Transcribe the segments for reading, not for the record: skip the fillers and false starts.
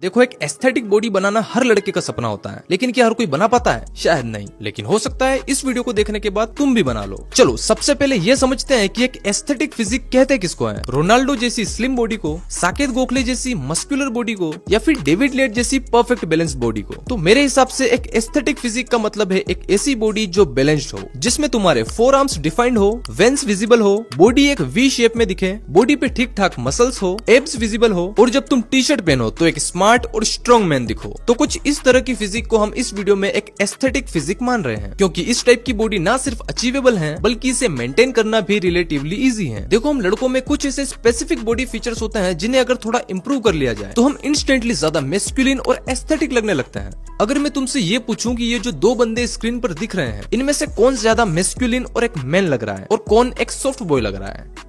देखो, एक aesthetic body बनाना हर लड़के का सपना होता है, लेकिन क्या हर कोई बना पाता है? शायद नहीं, लेकिन हो सकता है इस वीडियो को देखने के बाद तुम भी बना लो। चलो सबसे पहले ये समझते हैं कि एक एस्थेटिक फिजिक कहते किसको है। रोनाल्डो जैसी स्लिम बॉडी को, साकेत गोखले जैसी मस्कुलर बॉडी को, या फिर डेविड लेट जैसी परफेक्ट बैलेंस्ड बॉडी को? तो मेरे हिसाब से एक एस्थेटिक फिजिक का मतलब है एक ऐसी बॉडी जो बैलेंस्ड हो, जिसमें तुम्हारे 4 आर्म्स डिफाइंड हो, वेन्स विजिबल हो, बॉडी एक वी शेप में दिखे, बॉडी पे ठीक ठाक मसल्स हो, एब्स विजिबल हो, और जब तुम टी शर्ट पहनो तो एक स्मार्ट और स्ट्रॉन्ग मैन दिखो। तो कुछ इस तरह की फिजिक को हम इस वीडियो में एक एस्थेटिक फिजिक मान रहे हैं, क्योंकि इस टाइप की बॉडी ना सिर्फ अचीवेबल है बल्कि इसे मेंटेन करना भी रिलेटिवली इजी है। देखो, हम लड़कों में कुछ ऐसे स्पेसिफिक बॉडी फीचर्स होते हैं जिन्हें अगर थोड़ा इंप्रूव कर लिया जाए तो हम इंस्टेंटली ज्यादा मैस्कुलिन और एस्थेटिक लगने लगते हैं। अगर मैं तुमसे ये पूछूं कि ये जो 2 बंदे स्क्रीन पर दिख रहे हैं, इनमें से कौन ज्यादा मैस्कुलिन और एक मैन लग रहा है और कौन एक सॉफ्ट बॉय लग रहा है?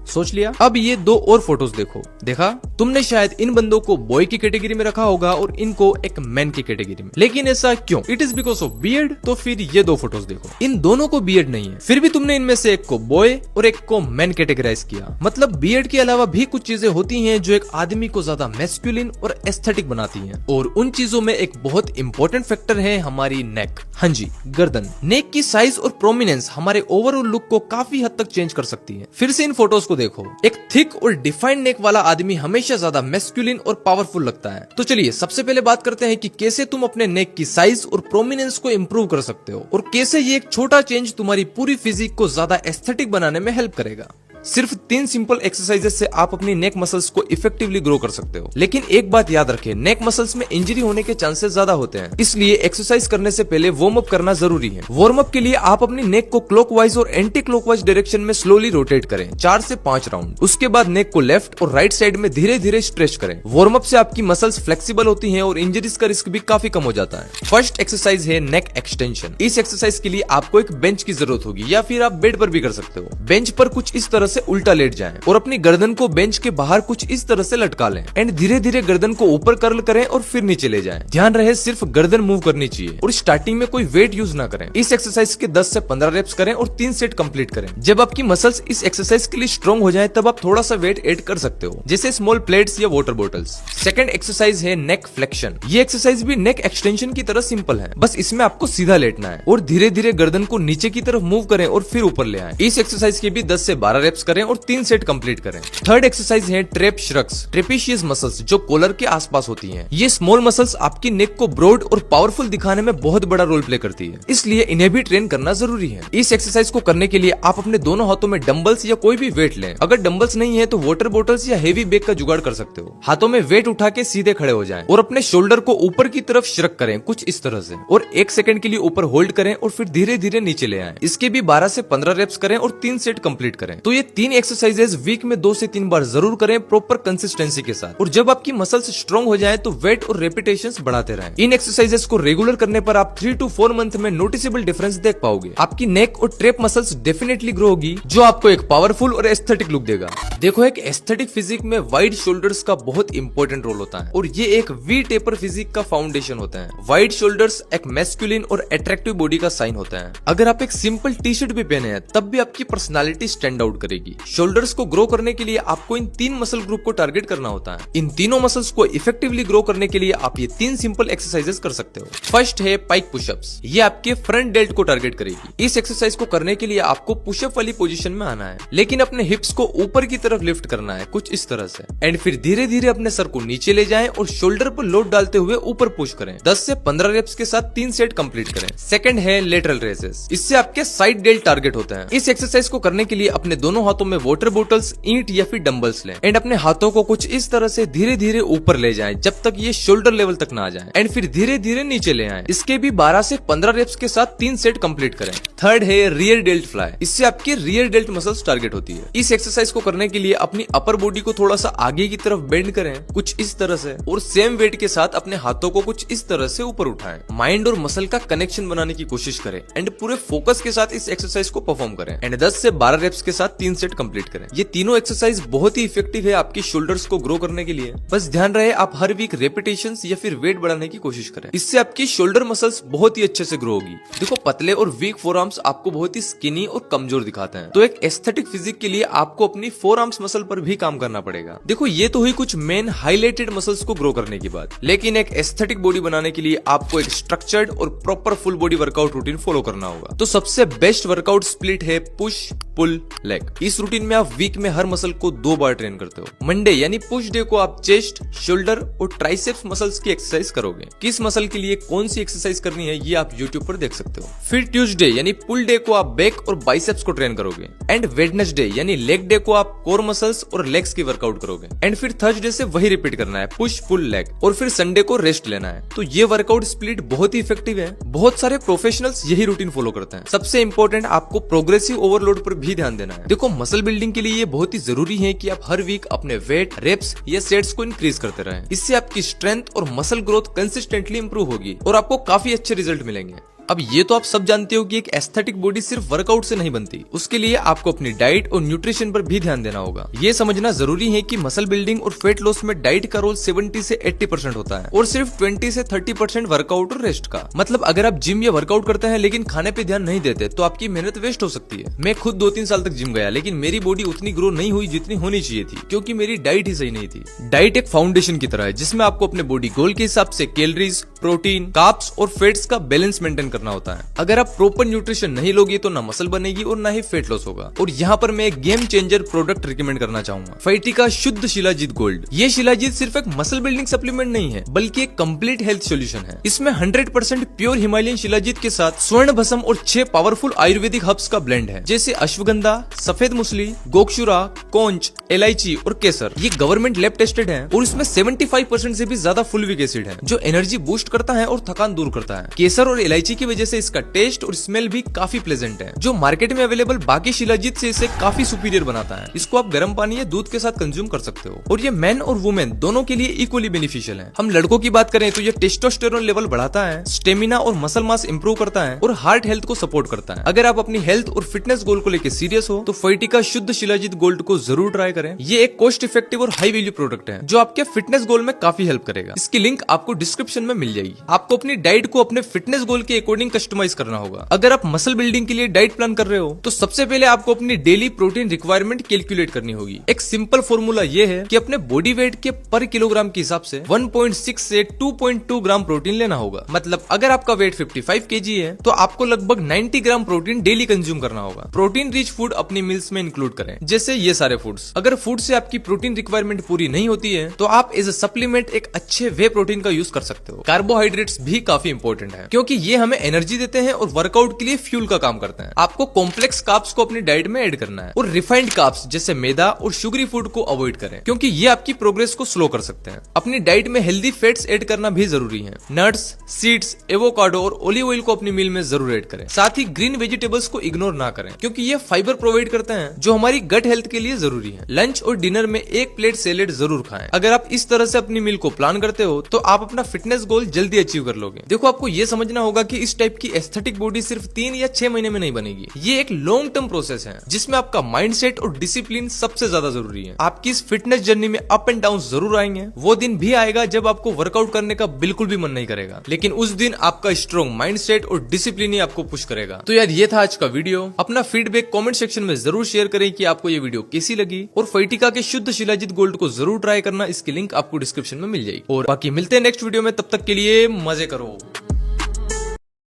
सोच लिया? अब ये 2 और फोटोज देखो। देखा, तुमने शायद इन बंदों को बॉय की कैटेगरी में रखा होगा और इनको एक मैन की कैटेगरी में, लेकिन ऐसा क्यों? It is because of beard. तो फिर ये 2 फोटोज देखो, इन दोनों को बियर्ड नहीं है, फिर भी तुमने इनमें से एक को बॉय और एक को मैन कैटेगराइज किया। मतलब बियर्ड के अलावा भी कुछ चीजें होती हैं जो एक आदमी को ज्यादा मैस्कुलिन और एस्थेटिक बनाती हैं, और उन चीजों में एक बहुत इंपॉर्टेंट फैक्टर है हमारी नेक। हाँ जी, गर्दन। नेक की साइज और प्रोमिनेंस हमारे ओवरऑल लुक को काफी हद तक चेंज कर सकती है। फिर से इन फोटोज को देखो, एक थिक और डिफाइंड नेक वाला आदमी हमेशा ज्यादा मैस्कुलिन और पावरफुल लगता है। तो चलिए सबसे पहले बात करते हैं कि कैसे तुम अपने नेक की साइज और प्रोमिनेंस को इंप्रूव कर सकते हो, और कैसे ये एक छोटा चेंज तुम्हारी पूरी फिजिक को ज्यादा एस्थेटिक बनाने में हेल्प करेगा। सिर्फ 3 सिंपल एक्सरसाइजेस से आप अपनी नेक मसल्स को इफेक्टिवली ग्रो कर सकते हो। लेकिन एक बात याद रखें, नेक मसल्स में इंजरी होने के चांसेस ज्यादा होते हैं, इसलिए एक्सरसाइज करने से पहले वार्म अप करना जरूरी है। वार्म अप के लिए आप अपनी नेक को क्लॉकवाइज और एंटी क्लॉकवाइज डायरेक्शन में स्लोली रोटेट करें 4 से 5 राउंड। उसके बाद नेक को लेफ्ट और राइट साइड में धीरे धीरे स्ट्रेच करें। वार्म अप से आपकी मसल्स फ्लेक्सिबल होती हैं और इंजरीज का रिस्क भी काफी कम हो जाता है। फर्स्ट एक्सरसाइज है नेक एक्सटेंशन। इस एक्सरसाइज के लिए आपको एक बेंच की जरूरत होगी, या फिर आप बेड पर भी कर सकते हो। बेंच पर कुछ इस तरह से उल्टा लेट जाएं और अपनी गर्दन को बेंच के बाहर कुछ इस तरह से लटका लें, एंड धीरे धीरे गर्दन को ऊपर कर्ल करें और फिर नीचे ले जाएं। ध्यान रहे सिर्फ गर्दन मूव करनी चाहिए, और स्टार्टिंग में कोई वेट यूज ना करें। इस एक्सरसाइज के 10 से 15 रेप्स करें और 3 सेट कंप्लीट करें। जब आपकी मसल्स इस एक्सरसाइज के लिए स्ट्रॉन्ग हो जाए तब आप थोड़ा सा वेट ऐड कर सकते हो, जैसे स्मॉल प्लेट्स या वाटर बॉटल्स। सेकंड एक्सरसाइज है नेक फ्लेक्शन। ये एक्सरसाइज भी नेक एक्सटेंशन की तरह सिंपल है, बस इसमें आपको सीधा लेटना है और धीरे धीरे गर्दन को नीचे की तरफ मूव करें और फिर ऊपर ले आए। इस एक्सरसाइज के भी 10 से 12 रेप्स करें और 3 सेट कंप्लीट करें। थर्ड एक्सरसाइज है ट्रेप श्रक्स, ट्रेपेशियस मसल्स, जो कॉलर के आसपास होती हैं। ये स्मॉल मसल्स आपकी नेक को ब्रॉड और पावरफुल दिखाने में बहुत बड़ा रोल प्ले करती है, इसलिए इन्हें भी ट्रेन करना जरूरी है। इस एक्सरसाइज को करने के लिए आप अपने दोनों हाथों में डंबल्स या कोई भी वेट लें। अगर डंबल्स नहीं है तो वाटर बॉटल्स या हेवी बैग का जुगाड़ कर सकते हो। हाथों में वेट उठा के सीधे खड़े हो जाएं और अपने शोल्डर को ऊपर की तरफ श्रक करें कुछ इस तरह से, और 1 सेकंड के लिए ऊपर होल्ड करें और फिर धीरे धीरे नीचे ले आएं। इसके भी 12 से 15 रेप्स करें और 3 सेट कंप्लीट करें। तो ये 3 एक्सरसाइजेस वीक में 2 से 3 बार जरूर करें प्रॉपर कंसिस्टेंसी के साथ, और जब आपकी मसल्स स्ट्रॉन्ग हो जाए तो वेट और रेपिटेशंस बढ़ाते रहें। इन एक्सरसाइजेस को रेगुलर करने पर आप 3 to 4 मंथ में नोटिसेबल डिफरेंस देख पाओगे। आपकी नेक और ट्रेप मसल्स डेफिनेटली ग्रो होगी, जो आपको एक पावरफुल और एस्थेटिक लुक देगा। देखो, एक एस्थेटिक फिजिक में वाइड शोल्डर्स का बहुत इंपॉर्टेंट रोल होता है, और ये एक वी टेपर फिजिक का फाउंडेशन होता है। वाइड शोल्डर्स एक मैस्कुलिन और अट्रैक्टिव बॉडी का साइन होता है। अगर आप एक सिंपल टी शर्ट भी पहने हैं तब भी आपकी पर्सनालिटी स्टैंड आउट करेगी। शोल्डर्स को ग्रो करने के लिए आपको इन 3 मसल ग्रुप को टारगेट करना होता है। इन तीनों मसल्स को इफेक्टिवली ग्रो करने के लिए आप ये 3 सिंपल एक्सरसाइजेस कर सकते हो। फर्स्ट है पाइक पुशअप्स। ये आपके फ्रंट डेल्ट को टारगेट करेगी। इस एक्सरसाइज को करने के लिए आपको पुशअप वाली पोजीशन में आना है, लेकिन अपने हिप्स को ऊपर की तरफ लिफ्ट करना है कुछ इस तरह से, एंड फिर धीरे धीरे अपने सर को नीचे ले जाएं और शोल्डर पर लोड डालते हुए ऊपर पुश करें। 10 से 15 रेप्स के साथ 3 सेट कंप्लीट करें। सेकंड है लेटरल रेजेस। इससे आपके साइड डेल्ट टारगेट होते हैं। इस एक्सरसाइज को करने के लिए अपने दोनों हाथों में वाटर बॉटल्स, ईंट या फिर डंबल्स लें, एंड अपने हाथों को कुछ इस तरह से धीरे धीरे ऊपर ले जाएं जब तक ये शोल्डर लेवल तक ना आ जाए, एंड फिर धीरे धीरे नीचे ले आएं। इसके भी 12 से 15 रेप्स के साथ 3 सेट कंप्लीट करें। थर्ड है रियर डेल्ट फ्लाई। इससे आपके रियर डेल्ट मसल्स टारगेट होती है। इस एक्सरसाइज को करने के लिए अपनी अपर बॉडी को थोड़ा सा आगे की तरफ बेंड करें कुछ इस तरह से, और सेम वेट के साथ अपने हाथों को कुछ इस तरह से ऊपर उठाएं। माइंड और मसल का कनेक्शन बनाने की कोशिश करें, एंड पूरे फोकस के साथ इस एक्सरसाइज को परफॉर्म करें, एंड 10 से 12 रेप्स के साथ 3 सेट कंप्लीट करें। ये तीनों एक्सरसाइज बहुत ही इफेक्टिव है आपकी शोल्डर्स को ग्रो करने के लिए। बस ध्यान रहे आप हर वीक रेपिटेशंस या फिर वेट बढ़ाने की कोशिश करें, इससे आपकी शोल्डर मसल्स बहुत ही अच्छे से ग्रो होगी। देखो पतले और वीक फोर आर्म्स आपको बहुत ही स्किनी और कमजोर दिखाते हैं, तो एक एस्थेटिक फिजिक के लिए आपको अपनी फोर आर्म्स मसल पर भी काम करना पड़ेगा। देखो ये तो हुई कुछ मेन हाईलाइटेड मसल्स को ग्रो करने की बात, लेकिन एक एस्थेटिक बॉडी बनाने के लिए आपको एक स्ट्रक्चर्ड और proper full body workout routine follow करना होगा। तो सबसे बेस्ट वर्कआउट स्प्लिट है पुश पुल लेग। इस रूटीन में आप वीक में हर मसल को 2 बार ट्रेन करते हो। मंडे यानी पुश डे को आप चेस्ट, शोल्डर और ट्राइसेप्स मसल्स की एक्सरसाइज करोगे। किस मसल के लिए कौन सी एक्सरसाइज करनी है ये आप यूट्यूब पर देख सकते हो। फिर ट्यूसडे यानी पुल डे को आप बैक और बाइसेप्स को ट्रेन करोगे। एंड वेडनेसडे यानी लेग डे को आप कोर मसल्स और लेग्स की वर्कआउट करोगे। एंड फिर थर्सडे से वही रिपीट करना है, पुश पुल लेग, और फिर संडे को रेस्ट लेना है। तो ये वर्कआउट स्प्लिट बहुत ही इफेक्टिव है। बहुत सारे प्रोफेशनल्स यही रूटीन फॉलो करते हैं। सबसे इंपॉर्टेंट आपको प्रोग्रेसिव ओवरलोड पर भी ध्यान देना है। देखो मसल बिल्डिंग के लिए ये बहुत ही जरूरी है कि आप हर वीक अपने वेट, रेप्स या सेट्स को इंक्रीज करते रहें। इससे आपकी स्ट्रेंथ और मसल ग्रोथ कंसिस्टेंटली इंप्रूव होगी और आपको काफी अच्छे रिजल्ट मिलेंगे। अब ये तो आप सब जानते हो कि एक एस्थेटिक बॉडी सिर्फ वर्कआउट से नहीं बनती, उसके लिए आपको अपनी डाइट और न्यूट्रिशन पर भी ध्यान देना होगा। ये समझना जरूरी है कि मसल बिल्डिंग और वेट लॉस में डाइट का रोल 70 से 80% होता है और सिर्फ 20 से 30% वर्कआउट और रेस्ट का। मतलब अगर आप जिम या वर्कआउट करते हैं लेकिन खाने पे ध्यान नहीं देते तो आपकी मेहनत वेस्ट हो सकती है। मैं खुद 2-3 साल तक जिम गया लेकिन मेरी बॉडी उतनी ग्रो नहीं हुई जितनी होनी चाहिए थी, क्योंकि मेरी डाइट ही सही नहीं थी। डाइट एक फाउंडेशन की तरह है जिसमें आपको अपने बॉडी गोल के हिसाब से कैलोरीज, प्रोटीन, कार्ब्स और फैट्स का बैलेंस मेंटेन करना होता है। अगर आप प्रॉपर न्यूट्रिशन नहीं लोगे तो ना मसल बनेगी और ना ही फेट लॉस होगा। और यहाँ पर मैं एक गेम चेंजर प्रोडक्ट रिकमेंड करना चाहूंगा, फाइटिका शुद्ध शिलाजीत गोल्ड। ये शिलाजीत सिर्फ एक मसल बिल्डिंग सप्लीमेंट नहीं है बल्कि एक कंप्लीट हेल्थ सोल्यूशन है। इसमें 100% प्योर हिमालयन शिलाजीत के साथ स्वर्ण भस्म और 6 पावरफुल आयुर्वेदिक हर्ब्स का ब्लेंड है, जैसे अश्वगंधा, सफेद मुसली, गोक्षुरा, कौंच, इलायची और केसर। ये गवर्नमेंट लैब टेस्टेड है और इसमें 75% से भी ज्यादा फुलविक एसिड है जो एनर्जी बूस्ट करता है और थकान दूर करता है। केसर और इलायची की वजह से इसका टेस्ट और स्मेल भी काफी प्लेजेंट है, जो मार्केट में अवेलेबल बाकी शिलाजीत से इसे काफी सुपीरियर बनाता है। इसको आप गर्म पानी या दूध के साथ कंज्यूम कर सकते हो और ये मेन और वुमेन दोनों के लिए इक्वली बेनिफिशियल है। हम लड़कों की बात करें तो ये टेस्टोस्टेरोन लेवल बढ़ाता है, स्टेमिना और मसल मास इंप्रूव करता है और हार्ट हेल्थ को सपोर्ट करता है। अगर आप अपनी हेल्थ और फिटनेस गोल को लेकर सीरियस हो तो फाइटिका शुद्ध शिलाजीत गोल्ड को जरूर ट्राई करें। ये एक कॉस्ट इफेक्टिव और हाई वैल्यू प्रोडक्ट है जो आपके फिटनेस गोल में काफी हेल्प करेगा। इसकी लिंक आपको डिस्क्रिप्शन में मिल जाएगी। आपको अपनी डाइट को अपने फिटनेस गोल के अकॉर्डिंग कस्टमाइज करना होगा। अगर आप मसल बिल्डिंग के लिए डाइट प्लान कर रहे हो तो सबसे पहले आपको अपनी डेली प्रोटीन रिक्वायरमेंट कैलकुलेट करनी होगी। एक सिंपल फॉर्मूला ये है कि अपने बॉडी वेट के पर किलोग्राम के हिसाब से 1.6 से 2.2 ग्राम प्रोटीन लेना होगा। मतलब अगर आपका वेट 55 केजी है तो आपको लगभग 90 ग्राम प्रोटीन डेली कंज्यूम करना होगा। प्रोटीन रिच फूड अपनी मील्स में इंक्लूड करें, जैसे ये सारे फूड्स। अगर फूड से आपकी प्रोटीन रिक्वायरमेंट पूरी नहीं होती है तो आप एज अ सप्लीमेंट एक अच्छे वे प्रोटीन का यूज कर सकते हो। कार्बोहाइड्रेट्स भी काफी इंपॉर्टेंट है क्योंकि ये हमें एनर्जी देते हैं और वर्कआउट के लिए फ्यूल का काम करते हैं। आपको कॉम्प्लेक्स कार्ब्स को अपनी डाइट में ऐड करना है और रिफाइंड कार्ब्स जैसे मैदा और शुगरी फूड को अवॉइड करें क्योंकि ये आपकी प्रोग्रेस को स्लो कर सकते हैं। अपनी डाइट में हेल्दी फैट्स ऐड करना भी जरूरी है। नट्स, सीड्स, एवोकाडो और ओलिव ऑयल को अपनी मील में जरूर ऐड करें। साथ ही ग्रीन वेजिटेबल्स को इग्नोर ना करें क्योंकि ये फाइबर प्रोवाइड करते हैं जो हमारी गट हेल्थ के लिए जरूरी है। लंच और डिनर में 1 प्लेट सैलेड जरूर खाएं। अगर आप इस तरह से अपनी मील को प्लान करते हो तो आप अपना फिटनेस गोल जल्दी अचीव कर लोगे। देखो आपको ये समझना होगा कि इस टाइप की एस्थेटिक बॉडी सिर्फ 3 या 6 महीने में नहीं बनेगी। ये एक लॉन्ग टर्म प्रोसेस है जिसमें आपका माइंडसेट और डिसिप्लिन सबसे ज्यादा जरूरी है। आपकी इस फिटनेस जर्नी में अप एंड डाउन जरूर आएंगे। वो दिन भी आएगा जब आपको वर्कआउट करने का बिल्कुल भी मन नहीं करेगा, लेकिन उस दिन आपका स्ट्रॉन्ग माइंडसेट और डिसिप्लिन ही आपको पुश करेगा। तो यार ये था आज का वीडियो। अपना फीडबैक कमेंट सेक्शन में जरूर शेयर करें कि आपको ये वीडियो कैसी लगी और फाइटिका के शुद्ध शिलाजीत गोल्ड को जरूर ट्राई करना। इसकी लिंक आपको डिस्क्रिप्शन में मिल जाएगी। और बाकी मिलते हैं नेक्स्ट वीडियो में, तब तक के लिए मजे करो।